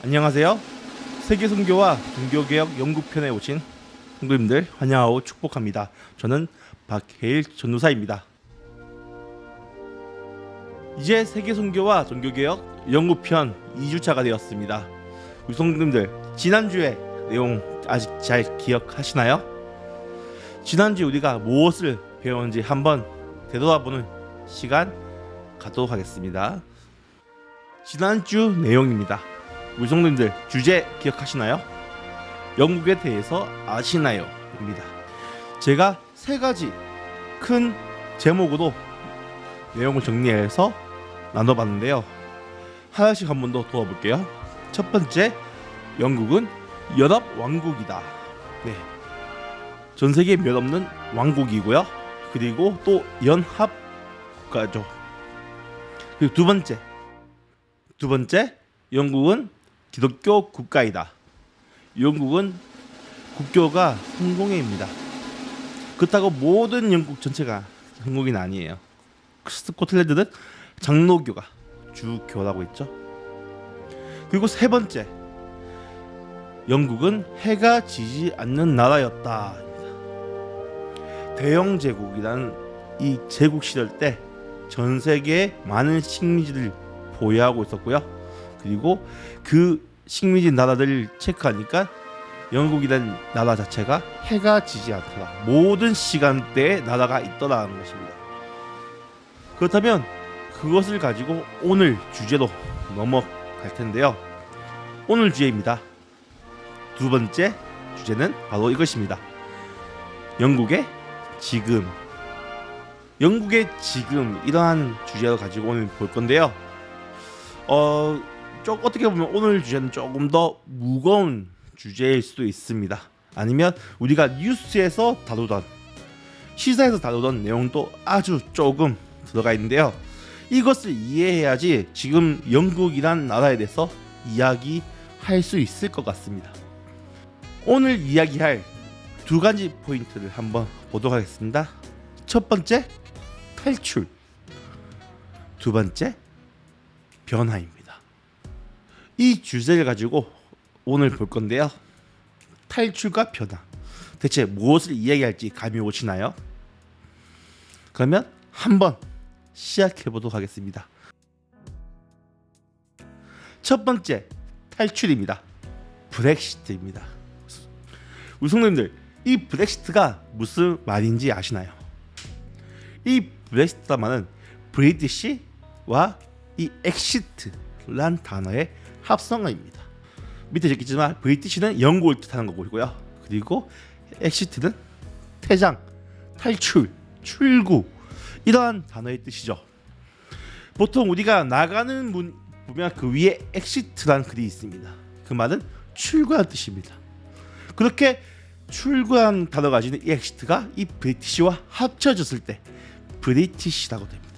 안녕하세요. 세계 선교와 종교개혁 연구편에 오신 성도님들 환영하고 축복합니다. 저는 박해일 전도사입니다. 이제 세계 선교와 종교개혁 연구편 2주차가 되었습니다. 우리 성도님들 지난주에 내용 아직 잘 기억하시나요? 지난주 우리가 무엇을 배웠는지 한번 되돌아보는 시간 갖도록 하겠습니다. 지난주 내용입니다. 우리 성도님들 주제 기억하시나요? 영국에 대해서 아시나요? 입니다. 제가 세 가지 큰 제목으로 내용을 정리해서 나눠봤는데요. 하나씩 한 번 더 도와볼게요. 첫 번째, 영국은 연합왕국이다. 네, 전 세계에 몇 없는 왕국이고요. 그리고 또 연합국가죠. 그리고 두 번째, 영국은 기독교 국가이다. 영국은 국교가 성공회입니다. 그렇다고 모든 영국 전체가 성공회는 아니에요. 스코틀랜드는 장로교가 주교라고 했죠. 그리고 세 번째, 영국은 해가 지지 않는 나라였다. 대영 제국이라는 이 제국 시절 때 전 세계에 많은 식민지를 보유하고 있었고요. 그리고 그 식민지 나라들을 체크하니까 영국이라는 나라 자체가 해가 지지 않더라. 모든 시간대에 나라가 있더라는 것입니다. 그렇다면 그것을 가지고 오늘 주제로 넘어갈 텐데요. 오늘 주제입니다. 두 번째 주제는 바로 이것입니다. 영국의 지금. 영국의 지금, 이러한 주제를 가지고 오늘 볼 건데요. 어떻게 보면 오늘 주제는 조금 더 무거운 주제일 수도 있습니다. 아니면 우리가 뉴스에서 다루던, 시사에서 다루던 내용도 아주 조금 들어가 있는데요. 이것을 이해해야지 지금 영국이란 나라에 대해서 이야기할 수 있을 것 같습니다. 오늘 이야기할 두 가지 포인트를 한번 보도록 하겠습니다. 첫 번째, 탈출. 두 번째, 변화입니다. 이 주제를 가지고 오늘 볼 건데요. 탈출과 변화. 대체 무엇을 이야기할지 감이 오시나요? 그러면 한번 시작해 보도록 하겠습니다. 첫 번째, 탈출입니다. 브렉시트입니다. 우리 성도님들, 이 브렉시트가 무슨 말인지 아시나요? 이 브렉시트란 말은 브리티시와 이 엑시트란 단어의 합성어입니다. 밑에 적혀있지만 브리티시는 영국을 뜻하는 거고요. 그리고 엑시트는 퇴장, 탈출, 출구, 이러한 단어의 뜻이죠. 보통 우리가 나가는 문 보면 그 위에 엑시트라는 글이 있습니다. 그 말은 출구라는 뜻입니다. 그렇게 출구한 단어가 가지는 이 엑시트가 이 브리티시와 합쳐졌을 때 브리티시라고 됩니다.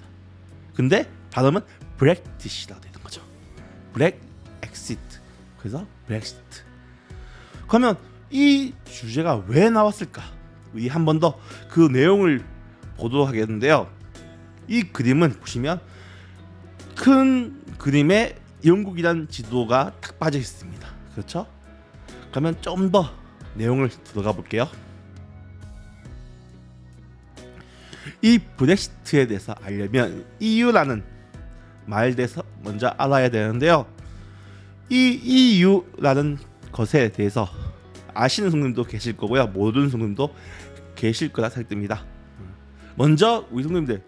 근데 발음은 브렉티시라고 되는 거죠. 브렉 엑시트. 그래서 브렉시트. 그러면 이 주제가 왜 나왔을까? 우리 한 번 더 그 내용을 보도록 하겠는데요. 이 그림은 보시면 큰 그림에 영국이라는 지도가 딱 빠져 있습니다. 그렇죠? 그러면 좀 더 내용을 들어가 볼게요. 이 브렉시트에 대해서 알려면 EU라는 말에 대해서 먼저 알아야 되는데요. 이 EU라는 것에 대해서 아시는 성도님도 계실 거고요. 모르는 성도님도 계실 거라 생각됩니다. 먼저 우리 성도님들,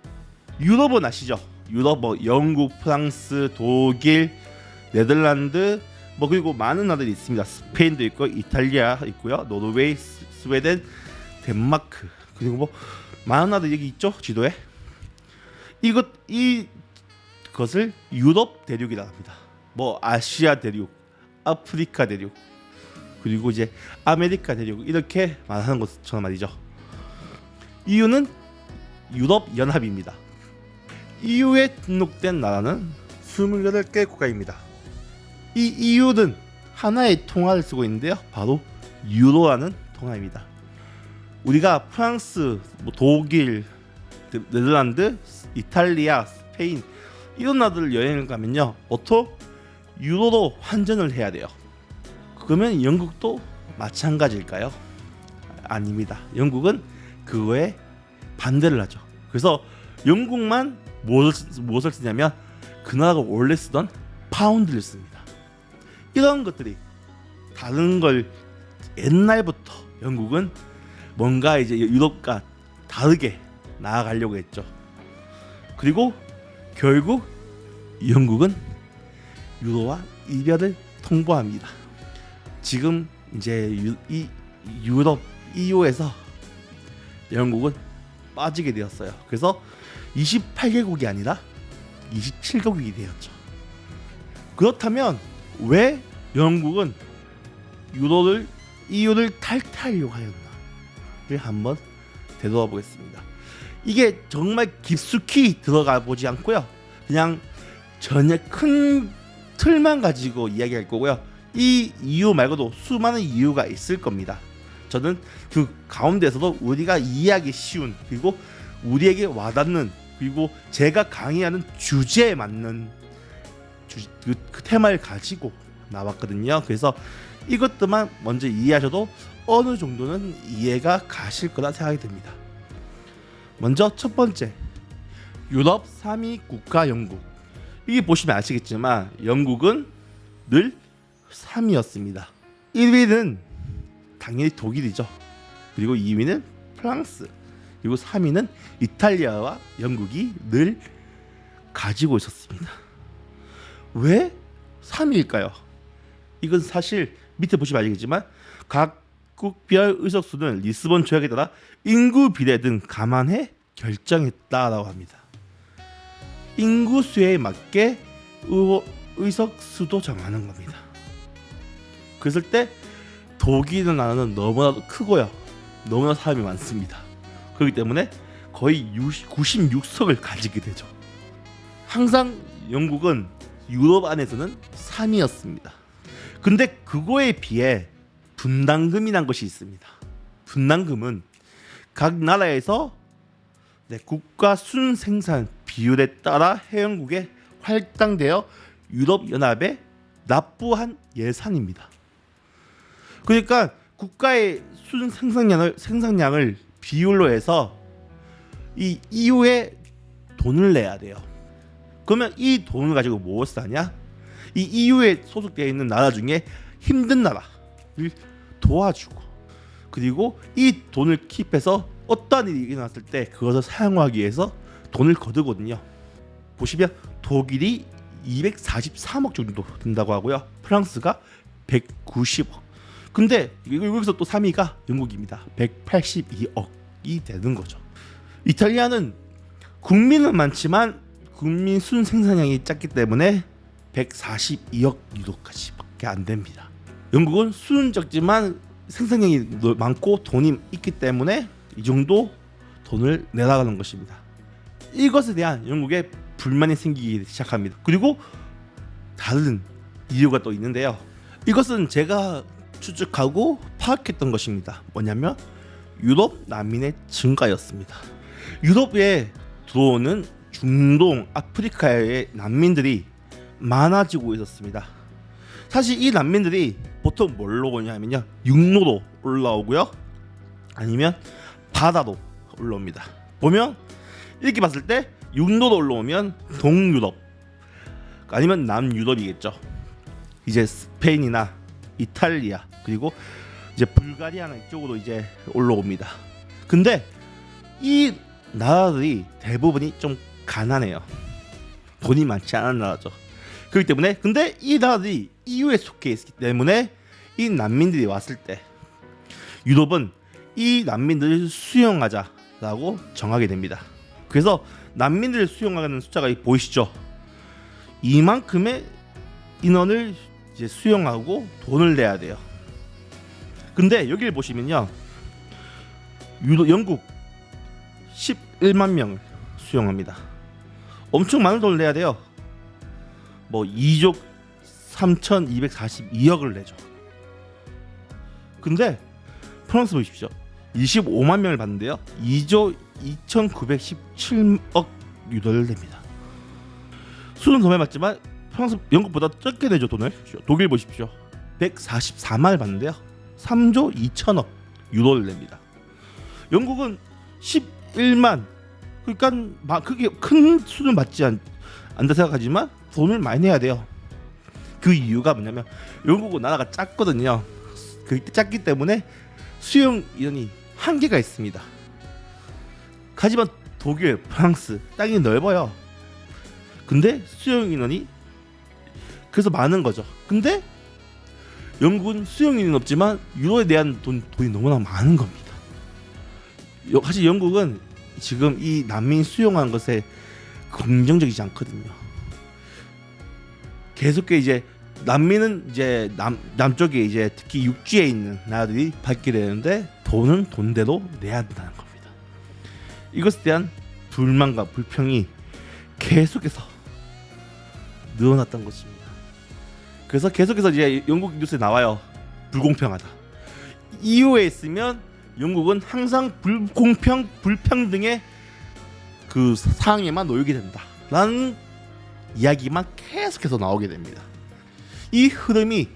유럽은 아시죠? 유럽 영국, 프랑스, 독일, 네덜란드 그리고 많은 나라들이 있습니다. 스페인도 있고 이탈리아 있고요. 노르웨이, 스웨덴, 덴마크, 그리고 많은 나라들 여기 있죠, 지도에. 이것을 유럽 대륙이라고 합니다. 아시아 대륙, 아프리카 대륙, 그리고 이제 아메리카 대륙, 이렇게 말하는 것처럼 말이죠. EU는 유럽 연합입니다. EU에 등록된 나라는 28개 국가입니다. 이 EU는 하나의 통화를 쓰고 있는데요. 바로 유로라는 통화입니다. 우리가 프랑스, 독일, 네덜란드, 이탈리아, 스페인 이런 나라들 여행을 가면요, 보통 유로로 환전을 해야 돼요. 그러면 영국도 마찬가지일까요? 아닙니다. 영국은 그거에 반대를 하죠. 그래서 영국만 무엇을 쓰냐면 그 나라가 원래 쓰던 파운드를 씁니다. 이런 것들이 다른 걸 옛날부터 영국은 뭔가 이제 유럽과 다르게 나아가려고 했죠. 그리고 결국 영국은 유로와 이별을 통보합니다. 지금 이제 유럽 EU에서 영국은 빠지게 되었어요. 그래서 28개국이 아니라 27개국이 되었죠. 그렇다면 왜 영국은 EU를 탈퇴하려고 하였나를 한번 되돌아보겠습니다. 이게 정말 깊숙이 들어가 보지 않고요. 그냥 전혀 큰 틀만 가지고 이야기할 거고요. 이 이유 말고도 수많은 이유가 있을 겁니다. 저는 그 가운데서도 우리가 이해하기 쉬운, 그리고 우리에게 와닿는, 그리고 제가 강의하는 주제에 맞는 그 테마를 가지고 나왔거든요. 그래서 이것들만 먼저 이해하셔도 어느 정도는 이해가 가실 거라 생각이 듭니다. 먼저 첫 번째, 유럽 3위 국가 영국. 이게 보시면 아시겠지만 영국은 늘 3위였습니다. 1위는 당연히 독일이죠. 그리고 2위는 프랑스, 그리고 3위는 이탈리아와 영국이 늘 가지고 있었습니다. 왜 3위일까요? 이건 사실 밑에 보시면 알겠지만 각국별 의석수는 리스본 조약에 따라 인구 비례 등 감안해 결정했다라고 합니다. 인구 수에 맞게 의석수도 정하는 겁니다. 그랬을 때 독일은 나라는 너무나도 크고요. 너무나 사람이 많습니다. 그렇기 때문에 거의 96석을 가지게 되죠. 항상 영국은 유럽 안에서는 3위였습니다. 근데 그거에 비해 분담금이란 것이 있습니다. 분담금은 각 나라에서 국가 순생산 비율에 따라 회원국에 할당되어 유럽연합에 납부한 예산입니다. 그러니까 국가의 생산량을 비율로 해서 이 EU에 돈을 내야 돼요. 그러면 이 돈을 가지고 무엇을 하냐? 이 EU에 소속되어 있는 나라 중에 힘든 나라를 도와주고, 그리고 이 돈을 킵해서 어떠한 일이 일어났을 때 그것을 사용하기 위해서 돈을 거두거든요. 보시면 독일이 243억 정도 든다고 하고요. 프랑스가 190억. 근데 여기서 또 3위가 영국입니다. 182억이 되는 거죠. 이탈리아는 국민은 많지만 국민 순생산량이 작기 때문에 142억 유로까지밖에 안 됩니다. 영국은 수는 적지만 생산량이 많고 돈이 있기 때문에 이 정도 돈을 내라가는 것입니다. 이것에 대한 영국의 불만이 생기기 시작합니다. 그리고 다른 이유가 또 있는데요. 이것은 제가 추측하고 파악했던 것입니다. 뭐냐면 유럽 난민의 증가였습니다. 유럽에 들어오는 중동, 아프리카의 난민들이 많아지고 있었습니다. 사실 이 난민들이 보통 뭘로 오냐면요, 육로로 올라오고요, 아니면 바다로 올라옵니다. 보면 이렇게 봤을 때 육로로 올라오면 동유럽, 아니면 남유럽이겠죠. 이제 스페인이나 이탈리아, 그리고 이제 불가리아나 이쪽으로 이제 올라옵니다. 근데 이 나라들이 대부분이 좀 가난해요. 돈이 많지 않은 나라죠. 그렇기 때문에, 근데 이 나라들이 EU에 속해 있기 때문에 이 난민들이 왔을 때 유럽은 이 난민들을 수용하자라고 정하게 됩니다. 그래서 난민들을 수용하는 숫자가 보이시죠? 이만큼의 인원을 이제 수용하고 돈을 내야 돼요. 근데 여기를 보시면요, 영국 11만 명을 수용합니다. 엄청 많은 돈을 내야 돼요. 뭐 2조 3,242억을 내죠. 근데 프랑스 보십시오. 25만 명을 받는데요, 2조 2,917억 유로를 냅니다. 수는 더 많이 받지만 프랑스 영국보다 적게 내죠 돈을. 독일 보십시오. 144만 받는데요. 3조 2천억 유로를 냅니다. 영국은 11만. 그러니까 그게 큰 수는 받지 않다 생각하지만 돈을 많이 내야 돼요. 그 이유가 뭐냐면 영국은 나라가 작거든요. 그 작기 때문에 수용 인원이 한계가 있습니다. 하지만 독일, 프랑스 땅이 넓어요. 근데 수용 인원이 그래서 많은 거죠. 근데 영국은 수용 인원이 없지만 유로에 대한 돈이 너무나 많은 겁니다. 사실 영국은 지금 이 난민 수용한 것에 긍정적이지 않거든요. 계속해 이제 난민은 이제 남쪽에 이제 특히 육지에 있는 나라들이 받게 되는데 돈은 돈대로 내야 된다는 겁니다. 이것에 대한 불만과 불평이 계속해서 늘어났던 것입니다. 그래서 계속해서 이제 영국 뉴스에 나와요. 불공평하다. EU에 있으면 영국은 항상 불평등의 그 상황에만 놓이게 된다 라는 이야기만 계속해서 나오게 됩니다. 이 흐름이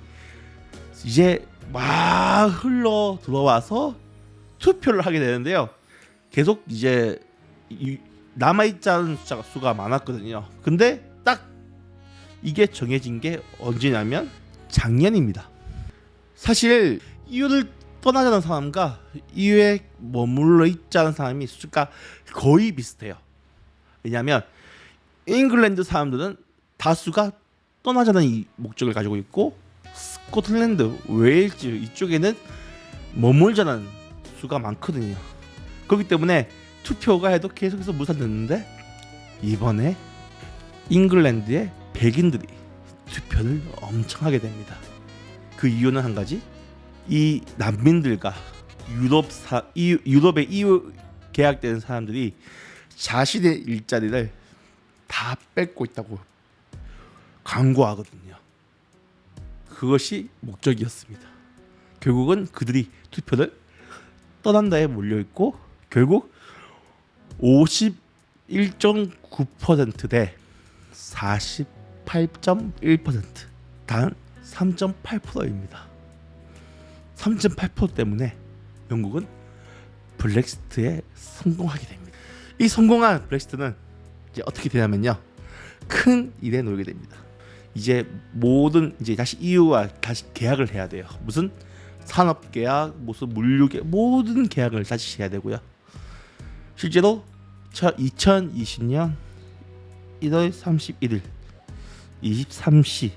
이제 막 흘러 들어와서 투표를 하게 되는데요. 계속 이제 남아있자는 수가 많았거든요. 근데 딱 이게 정해진 게 언제냐면 작년입니다. 사실 EU를 떠나자는 사람과 EU에 머물러 있자는 사람이 수가 거의 비슷해요. 왜냐하면 잉글랜드 사람들은 다수가 떠나자는 이 목적을 가지고 있고 스코틀랜드, 웨일즈 이쪽에는 머물자는 수가 많거든요. 그렇기 때문에 투표가 해도 계속해서 무산됐는데 이번에 잉글랜드의 백인들이 투표를 엄청 하게 됩니다. 그 이유는 한 가지, 이 난민들과 유럽의 EU 계약된 사람들이 자신의 일자리를 다 뺏고 있다고 광고하거든요. 그것이 목적이었습니다. 결국은 그들이 투표를 떠난다에 몰려있고 결국 51.9% 대 48.1% 단 3.8%입니다. 3.8% 때문에 영국은 브렉시트에 성공하게 됩니다. 이 성공한 브렉시트는 이제 어떻게 되냐면요, 큰 일에 놓이게 됩니다. 이제 모든 이제 다시 EU와 다시 계약을 해야 돼요. 무슨 산업 계약, 무슨 물류 계약, 모든 계약을 다시 해야 되고요. 실제로 2020년 1월 31일 23시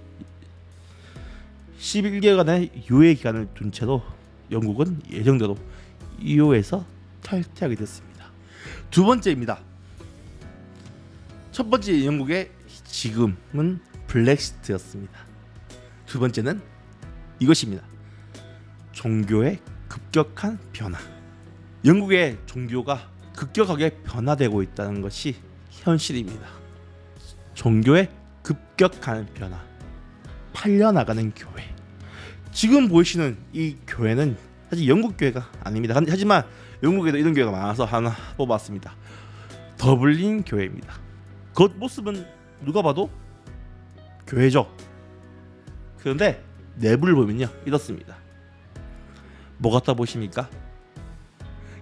11개월간의 유예 기간을 둔 채로 영국은 예정대로 EU에서 탈퇴하게 됐습니다. 두 번째입니다. 첫 번째 영국의 지금은 브렉시트였습니다. 두 번째는 이것입니다. 종교의 급격한 변화. 영국의 종교가 급격하게 변화되고 있다는 것이 현실입니다. 종교의 급격한 변화. 팔려나가는 교회. 지금 보이시는 이 교회는 사실 영국 교회가 아닙니다. 하지만 영국에도 이런 교회가 많아서 하나 뽑았습니다. 더블린 교회입니다. 겉모습은 누가 봐도 교회죠. 그런데 내부를 보면요, 이렇습니다. 뭐 같다 보십니까?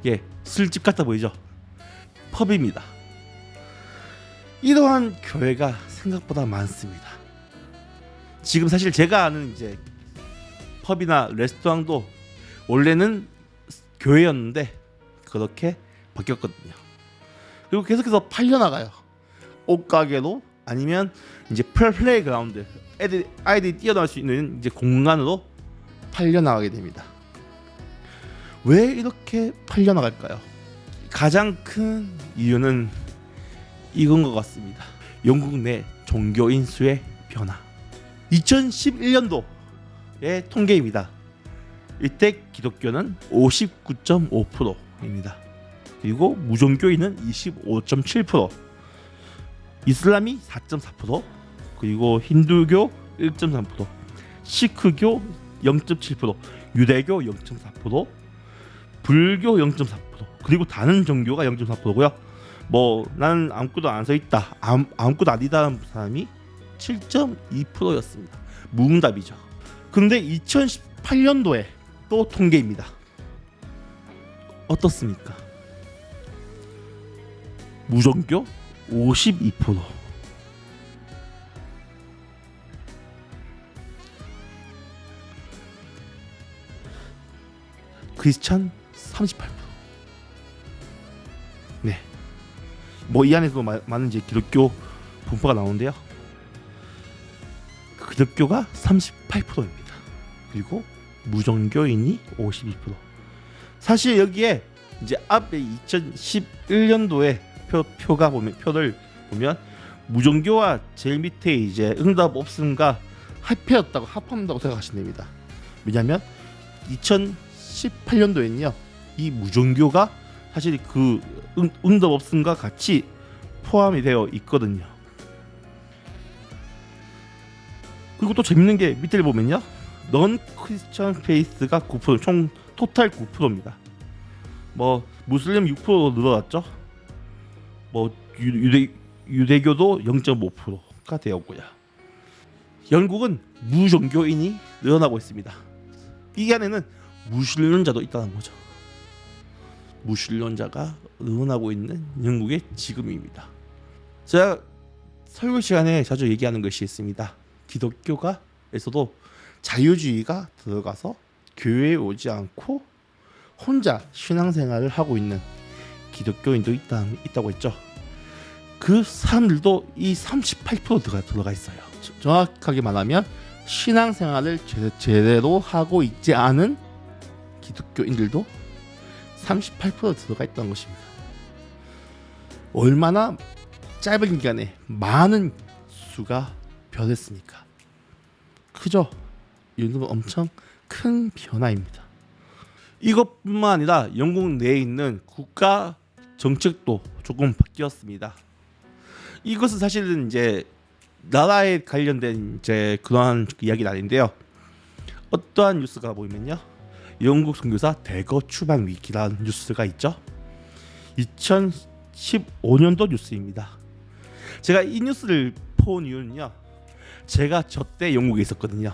예, 술집 같다 보이죠? 펍입니다. 이러한 교회가 생각보다 많습니다. 지금 사실 제가 아는 이제 펍이나 레스토랑도 원래는 교회였는데 그렇게 바뀌었거든요. 그리고 계속해서 팔려나가요. 옷가게로 아니면 이제 플레이그라운드, 아이들이 뛰어날 수 있는 이제 공간으로 팔려나가게 됩니다. 왜 이렇게 팔려나갈까요? 가장 큰 이유는 이건 것 같습니다. 영국 내 종교인 수의 변화. 2011년도의 통계입니다. 이때 기독교는 59.5%입니다. 그리고 무종교인은 25.7%, 이슬람이 4.4%, 그리고 힌두교 1.3%, 시크교 0.7%, 유대교 0.4%, 불교 0.4%, 그리고 다른 종교가 0.4%고요. 뭐 나는 아무것도 안 서 있다, 아무것도 아니다 하는 사람이 7.2%였습니다. 무응답이죠. 그런데 2018년도에 또 통계입니다. 어떻습니까? 무전교 52%, 크리스찬 38%. 네, 뭐 이 안에서 많은 이제 기독교 분포가 나오는데요. 기독교가 38%입니다. 그리고 무종교인이 52%. 사실 여기에 이제 앞에 2011년도에 표를 보면 무종교와 제일 밑에 이제 응답 없음과 합한다고 생각하시면 됩니다. 왜냐하면 2018년도에는요 이 무종교가 사실 그 응답 없음과 같이 포함이 되어 있거든요. 그리고 또 재밌는 게 밑에 보면요, 넌 크리스천 페이스가 9%, 총 토탈 9%입니다. 뭐 무슬림 6%로 늘어났죠. 뭐 유대교도 0.5%가 되었고요. 영국은 무종교인이 늘어나고 있습니다. 이 안에는 무신론자도 있다는 거죠. 무신론자가 늘어나고 있는 영국의 지금입니다. 제가 설교 시간에 자주 얘기하는 것이 있습니다. 기독교가에서도 자유주의가 들어가서 교회에 오지 않고 혼자 신앙생활을 하고 있는 기독교인도 있다고 했죠. 그 사람들도 이 38% 들어가 있어요. 정확하게 말하면 신앙생활을 제대로 하고 있지 않은 기독교인들도 38% 들어가 있다는 것입니다. 얼마나 짧은 기간에 많은 수가 변했습니까? 크죠? 이건 엄청 큰 변화입니다. 이것뿐만 아니라 영국 내에 있는 국가 정책도 조금 바뀌었습니다. 이것은 사실은 이제 나라에 관련된 이제 그러한 이야기는 아닌데요. 어떠한 뉴스가 보이면요, 영국 선교사 대거 추방 위기라는 뉴스가 있죠. 2015년도 뉴스입니다. 제가 이 뉴스를 본 이유는요, 제가 저때 영국에 있었거든요.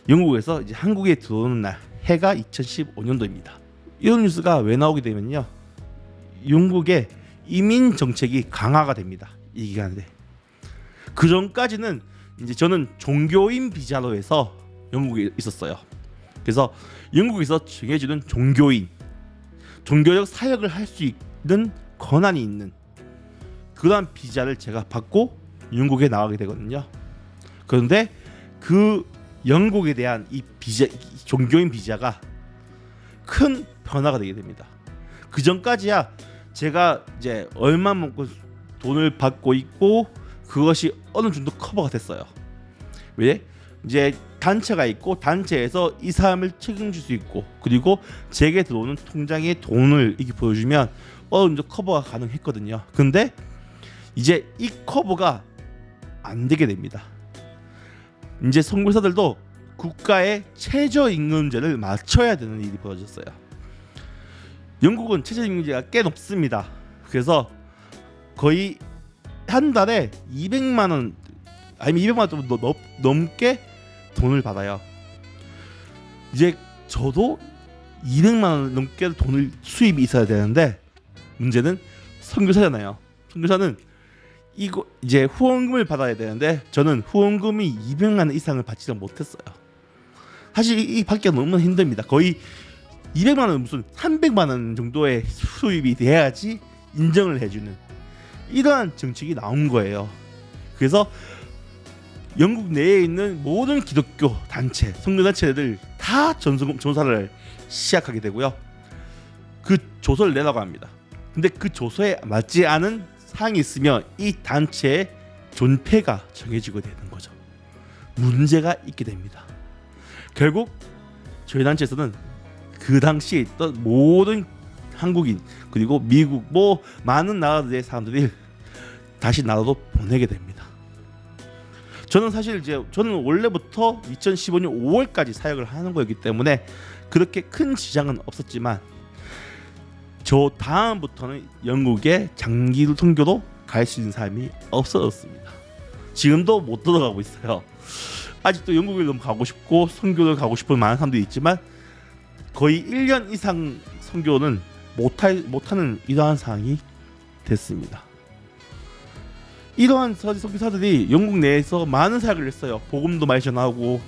영국에서 이제 한국에 들어오는 날, 해가 2015년도입니다. 이런 뉴스가 왜 나오게 되면요, 영국의 이민 정책이 강화가 됩니다. 이 기간에. 그 전까지는 이제 저는 종교인 비자로 해서 영국에 있었어요. 그래서 영국에서 정해주는 종교적 사역을 할 수 있는 권한이 있는 그러한 비자를 제가 받고 영국에 나가게 되거든요. 그런데 그 영국에 대한 이 비자, 종교인 비자가 큰 변화가 되게 됩니다. 그 전까지야 제가 이제 얼마만큼 돈을 받고 있고 그것이 어느 정도 커버가 됐어요. 왜? 이제 단체가 있고 단체에서 이 사람을 책임질 수 있고, 그리고 제게 들어오는 통장에 돈을 이렇게 보여주면 어느 정도 커버가 가능했거든요. 근데 이제 이 커버가 안 되게 됩니다. 이제 선교사들도 국가의 최저임금제를 맞춰야 되는 일이 벌어졌어요. 영국은 최저임금제가 꽤 높습니다. 그래서 거의 한 달에 200만 원 아니면 200만 원 좀 넘게 돈을 받아요. 이제 저도 200만 원 넘게 돈을 수입이 있어야 되는데 문제는 선교사잖아요. 선교사는 이거 이제 후원금을 받아야 되는데 저는 후원금이 200만 원 이상을 받지 못했어요. 사실 이 받기가 너무 힘듭니다. 거의 200만 원 무슨 300만 원 정도의 수입이 돼야지 인정을 해주는 이러한 정책이 나온 거예요. 그래서 영국 내에 있는 모든 기독교 단체, 선교단체들 다 조사를 시작하게 되고요. 그 조서를 내라고 합니다. 근데 그 조서에 맞지 않은 사항이 있으면 이 단체의 존폐가 정해지게 되는 거죠. 문제가 있게 됩니다. 결국 저희 단체에서는 그 당시에 있던 모든 한국인 그리고 미국 뭐 많은 나라들의 사람들이 다시 나라로 보내게 됩니다. 저는 사실 저는 원래부터 2015년 5월까지 사역을 하는 거였기 때문에 그렇게 큰 지장은 없었지만 저 다음부터는 영국에 장기 선교로 갈 수 있는 사람이 없어졌습니다. 지금도 못 들어가고 있어요. 아직도 영국에 너무 가고 싶고 선교를 가고 싶은 많은 사람들이 있지만 거의 1년 이상 선교는 못하는 이러한 상황이 됐습니다. 이러한 선교사들이 영국 내에서 많은 사역을 했어요. 복음도 많이 전하고.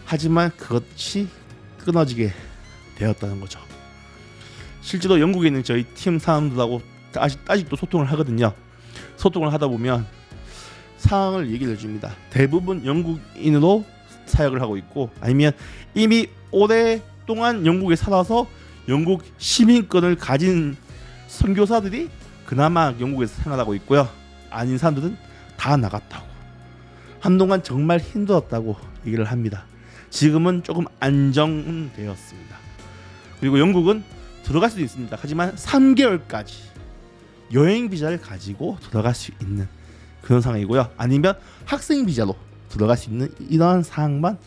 하지만 그것이 끊어지게 되었다는 거죠. 실제로 영국에 있는 저희 팀 사람들하고 아직도 소통을 하거든요. 소통을 하다 보면 상황을 얘기를 해줍니다. 대부분 영국인으로 사역을 하고 있고 아니면 이미 오랫동안 영국에 살아서 영국 시민권을 가진 선교사들이 그나마 영국에서 생활하고 있고요. 아닌 사람들은 다 나갔다고, 한동안 정말 힘들었다고 얘기를 합니다. 지금은 조금 안정되었습니다. 그리고 영국은 들어갈 수도 있습니다. 하지만 3개월까지 여행 비자를 가지고 들어갈 수 있는 그런 상황이고요. 아니면 학생 비자로 들어갈 수 있는 이러한 사항만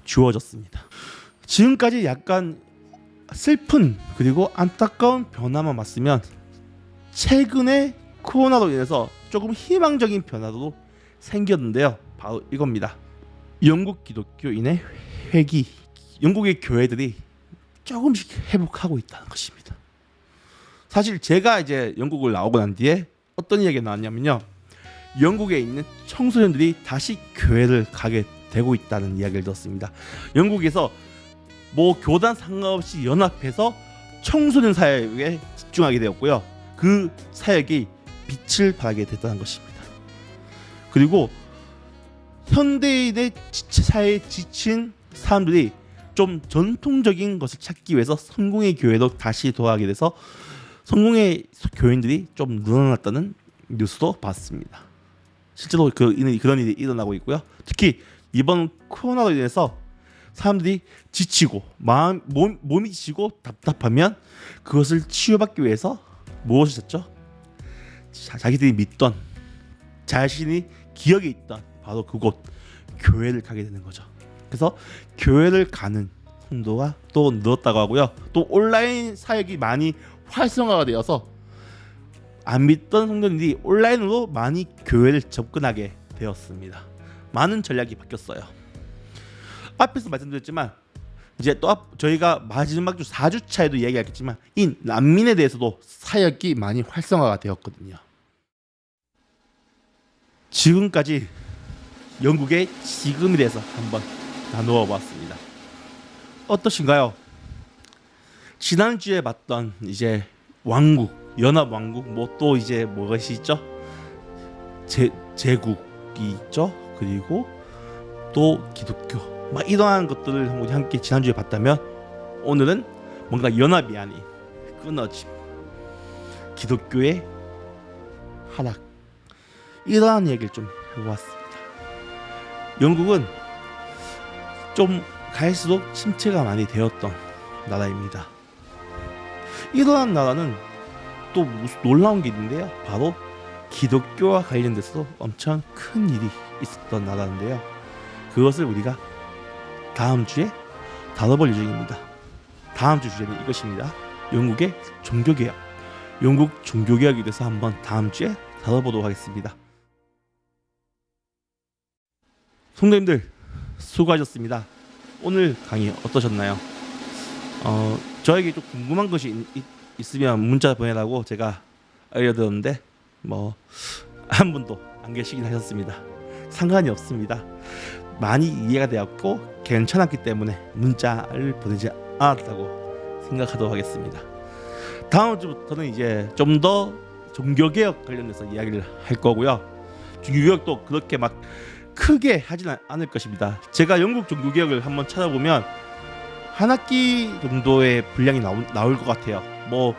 주어졌습니다. 지금까지 약간 슬픈 그리고 안타까운 변화만 봤으면 최근에 코로나로 인해서 조금 희망적인 변화도 생겼는데요. 바로 이겁니다. 영국 기독교인의 회귀. 영국의 교회들이 조금씩 회복하고 있다는 것입니다. 사실 제가 이제 영국을 나오고 난 뒤에 어떤 이야기가 나왔냐면요. 영국에 있는 청소년들이 다시 교회를 가게 되고 있다는 이야기를 들었습니다. 영국에서 뭐 교단 상관없이 연합해서 청소년 사역에 집중하게 되었고요. 그 사역이 빛을 발하게 됐다는 것입니다. 그리고 현대인의 사회에 지친 사람들이 좀 전통적인 것을 찾기 위해서 성공의 교회로 다시 돌아가게 돼서 성공의 교인들이 좀 늘어났다는 뉴스도 봤습니다. 실제로 그런 일이 일어나고 있고요. 특히 이번 코로나로 인해서 사람들이 지치고 몸이 지치고 답답하면 그것을 치유받기 위해서 무엇을 찾죠? 자기들이 믿던, 자신이 기억에 있던 바로 그곳 교회를 가게 되는 거죠. 그래서 교회를 가는 성도가 또 늘었다고 하고요. 또 온라인 사역이 많이 활성화가 되어서 안 믿던 성도들이 온라인으로 많이 교회를 접근하게 되었습니다. 많은 전략이 바뀌었어요. 앞에서 말씀드렸지만 이제 또 저희가 마지막 주 4주차에도 이야기했겠지만 이 난민에 대해서도 사역이 많이 활성화가 되었거든요. 지금까지 영국의 지금에 대해서 한번 나누어 봤습니다. 어떠신가요? 지난주에 봤던 이제 왕국, 연합 왕국, 뭐 또 이제 무엇이 있죠? 제국이 있죠. 그리고 또 기독교, 막 이러한 것들을 우리 함께 지난주에 봤다면 오늘은 뭔가 연합이 아닌 끊어짐, 기독교의 하락, 이러한 얘기를 좀 해보았습니다. 영국은 좀 갈수록 침체가 많이 되었던 나라입니다. 이러한 나라는 또 놀라운 게 있는데요. 바로 기독교와 관련돼서 엄청 큰 일이 있었던 나라인데요. 그것을 우리가 다음 주에 다뤄볼 예정입니다. 다음 주 주제는 이것입니다. 영국의 종교개혁. 영국 종교개혁에 대해서 한번 다음 주에 다뤄보도록 하겠습니다. 성도님들 수고하셨습니다. 오늘 강의 어떠셨나요? 저에게 좀 궁금한 것이 있으면 문자 보내라고 제가 알려드렸는데 뭐 한 분도 안 계시긴 하셨습니다. 상관이 없습니다. 많이 이해가 되었고 괜찮았기 때문에 문자를 보내지 않았다고 생각하도록 하겠습니다. 다음 주부터는 이제 좀 더 종교개혁 관련해서 이야기를 할 거고요. 종교개혁도 그렇게 막 크게 하지는 않을 것입니다. 제가 영국 종교개혁을 한번 찾아보면 한 학기 정도의 분량이 나올 것 같아요. 뭐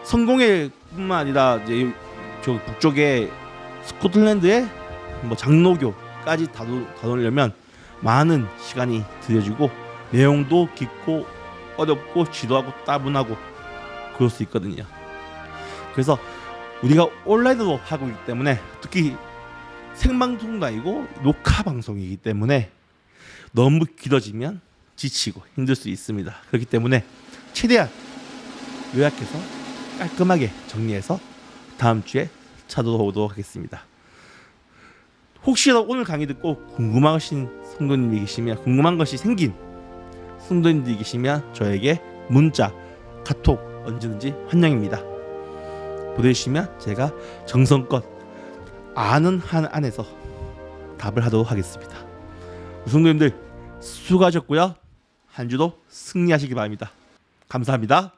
성공회뿐만 아니라 이제 저 북쪽의 스코틀랜드의 뭐 장로교까지 다루려면 많은 시간이 들여지고 내용도 깊고 어렵고 지루하고 따분하고 그럴 수 있거든요. 그래서 우리가 온라인으로 하고 있기 때문에 특히 생방송도 아니고 녹화 방송이기 때문에 너무 길어지면 지치고 힘들 수 있습니다. 그렇기 때문에 최대한 요약해서 깔끔하게 정리해서 다음 주에 찾아오도록 하겠습니다. 혹시라도 오늘 강의 듣고 궁금하신 성도님이 계시면, 궁금한 것이 생긴 성도님들이 계시면 저에게 문자, 카톡 언제든지 환영입니다. 보내주시면 제가 정성껏 아는 한 안에서 답을 하도록 하겠습니다. 성도님들 수고하셨고요. 한 주도 승리하시기 바랍니다. 감사합니다.